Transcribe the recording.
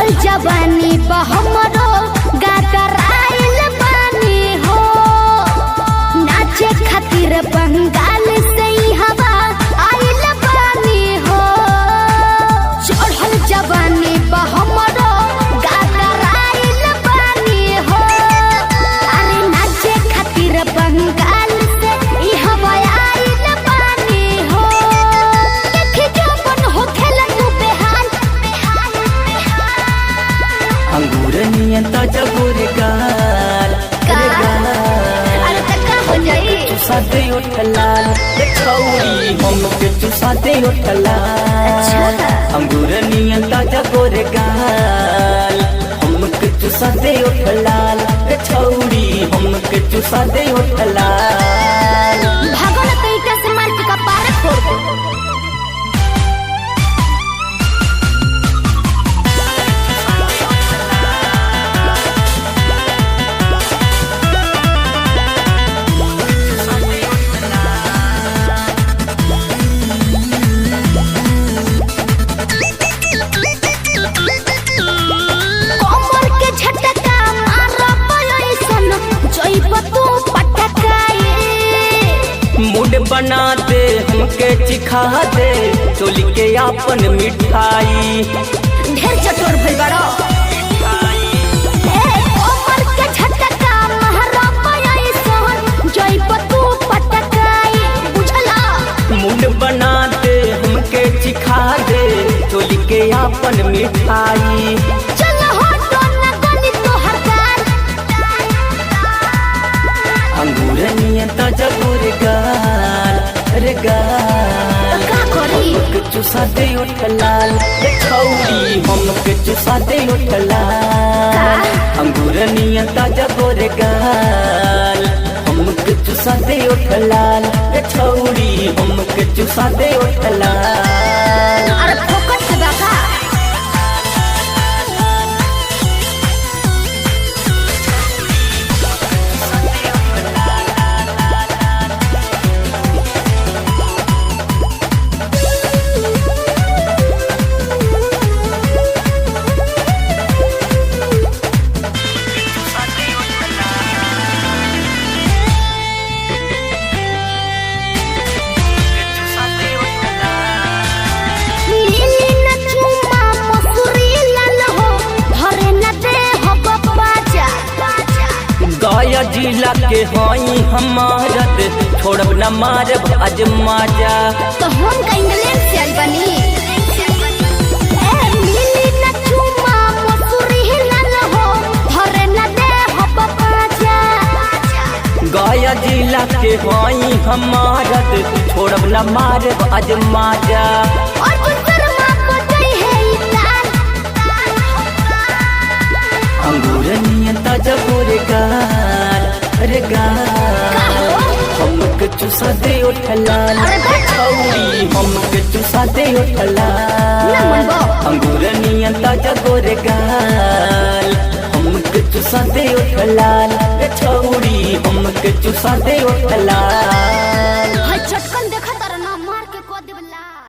चढ़ल जवानी हमरो गागराइल बानी हो नाचे खातिर बंगाल से हवा आइल बानी हो चढ़ल जवानी हमरो गागराइल बानी हो अरे नाचे खातिर बंगाल से हवा आइल बानी हो देख जवन हो खेल तू बेहाल अंगूर नियन ताजा गोरे गाल अरे तका हो जाई चुसा दे उठलाल छौरी हमके चुसा दे उठलाल अंगूर नियन ताजा गोरे गाल हमके चुसा दे उठलाल छौरी हमके चुसा दे उठलाल भागो ना कहीं से मार के कपार फोड़ दो मूड बना दे हमके चिखा दे चोली के आपन मिठाई ढेर चटोर भइल बड़ो कोमर के झटका महरा पयाई सोहन जइब तू पटकाई बुझला मूड बना दे हमके चिखा दे चोली के आपन मिठाई चल हटो ना गली तो हरकार अंगूर नियन ताजा गोरे गाल रे गाल का करी हमके चुसा दे उठलाल छौरी हमके चुसा दे उठलाल अंगूर नियन ताजा गोरे गाल हमके चुसा दे उठलाल छौरी हमके चुसा दे उठलाल अरे फोकट से बाका गया जिला के हई हमारत छोड़ब न मारब अजमा जा तो हम का इंग्लैंड से आई बनी मिली न चुमा मसूरी हिलल हो धरे न दे हो बाजा गया जिला के हई हमारत छोड़ब न मारब अजमा जा और शर्मा को गई है इतान अंगूर नियन ताजा गोरे गाल रे गाल हमके चुसा दे उठलाल छौरी हमके चुसा दे उठलाल अंगूर नियन ताजा गोरे गाल हमके चुसा दे उठलाल छौरी हमके चुसा दे उठलाल हाय चटकन